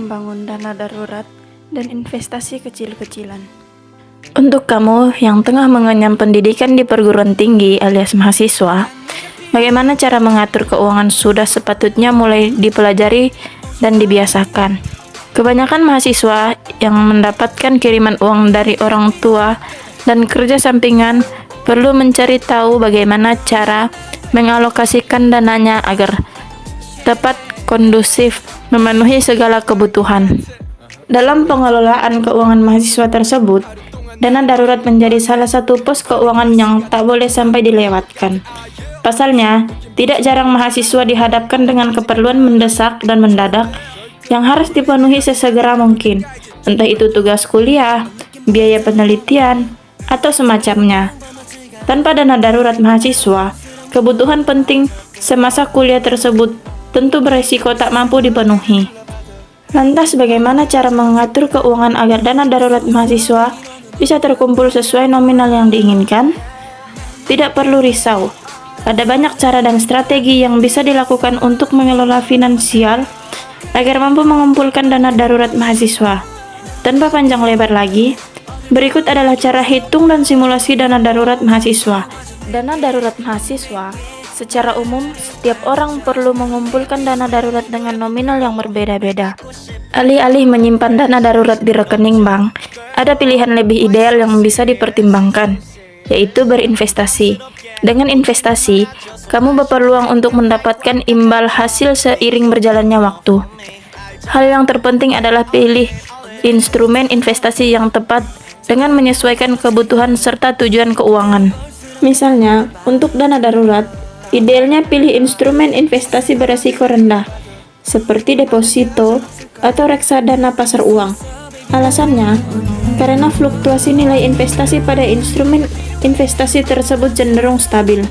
membangun dana darurat dan investasi kecil-kecilan. Untuk kamu yang tengah mengenyam pendidikan di perguruan tinggi alias mahasiswa, bagaimana cara mengatur keuangan sudah sepatutnya mulai dipelajari dan dibiasakan. Kebanyakan mahasiswa yang mendapatkan kiriman uang dari orang tua dan kerja sampingan perlu mencari tahu bagaimana cara mengalokasikan dananya agar tepat, kondusif, memenuhi segala kebutuhan. Dalam pengelolaan keuangan mahasiswa tersebut, dana darurat menjadi salah satu pos keuangan yang tak boleh sampai dilewatkan. Pasalnya, tidak jarang mahasiswa dihadapkan dengan keperluan mendesak dan mendadak yang harus dipenuhi sesegera mungkin, entah itu tugas kuliah, biaya penelitian, atau semacamnya. Tanpa dana darurat mahasiswa, kebutuhan penting semasa kuliah tersebut tentu beresiko tak mampu dipenuhi. Lantas bagaimana cara mengatur keuangan agar dana darurat mahasiswa bisa terkumpul sesuai nominal yang diinginkan? Tidak perlu risau, ada banyak cara dan strategi yang bisa dilakukan untuk mengelola finansial agar mampu mengumpulkan dana darurat mahasiswa. Tanpa panjang lebar lagi, berikut adalah cara hitung dan simulasi dana darurat mahasiswa. Dana darurat mahasiswa, secara umum, setiap orang perlu mengumpulkan dana darurat dengan nominal yang berbeda-beda. Alih-alih menyimpan dana darurat di rekening bank, ada pilihan lebih ideal yang bisa dipertimbangkan, yaitu berinvestasi. Dengan investasi, kamu berpeluang untuk mendapatkan imbal hasil seiring berjalannya waktu. Hal yang terpenting adalah pilih instrumen investasi yang tepat dengan menyesuaikan kebutuhan serta tujuan keuangan. Misalnya, untuk dana darurat, idealnya pilih instrumen investasi beresiko rendah, seperti deposito atau reksadana pasar uang. Alasannya, karena fluktuasi nilai investasi pada instrumen investasi tersebut cenderung stabil.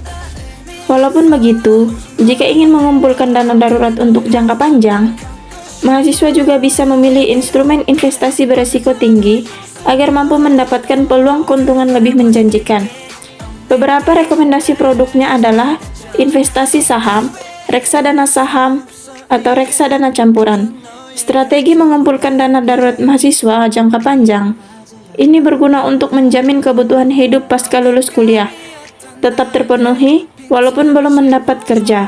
Walaupun begitu, jika ingin mengumpulkan dana darurat untuk jangka panjang, mahasiswa juga bisa memilih instrumen investasi beresiko tinggi agar mampu mendapatkan peluang keuntungan lebih menjanjikan. Beberapa rekomendasi produknya adalah investasi saham, reksadana saham, atau reksadana campuran. Strategi mengumpulkan dana darurat mahasiswa jangka panjang ini berguna untuk menjamin kebutuhan hidup pasca lulus kuliah tetap terpenuhi walaupun belum mendapat kerja.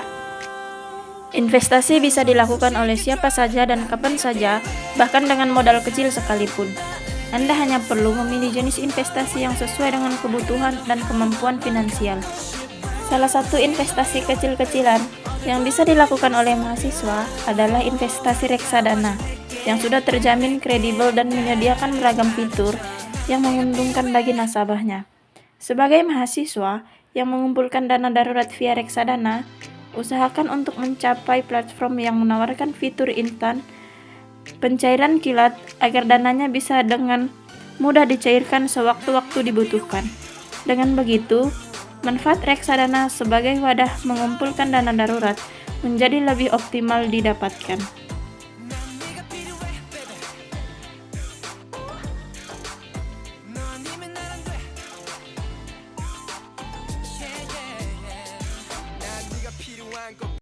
Investasi bisa dilakukan oleh siapa saja dan kapan saja, bahkan dengan modal kecil sekalipun. Anda hanya perlu memilih jenis investasi yang sesuai dengan kebutuhan dan kemampuan finansial. Salah satu investasi kecil-kecilan yang bisa dilakukan oleh mahasiswa adalah investasi reksadana yang sudah terjamin kredibel dan menyediakan beragam fitur yang menguntungkan bagi nasabahnya. Sebagai mahasiswa yang mengumpulkan dana darurat via reksadana, usahakan untuk mencapai platform yang menawarkan fitur instan pencairan kilat agar dananya bisa dengan mudah dicairkan sewaktu-waktu dibutuhkan. Dengan begitu, manfaat reksadana sebagai wadah mengumpulkan dana darurat menjadi lebih optimal didapatkan.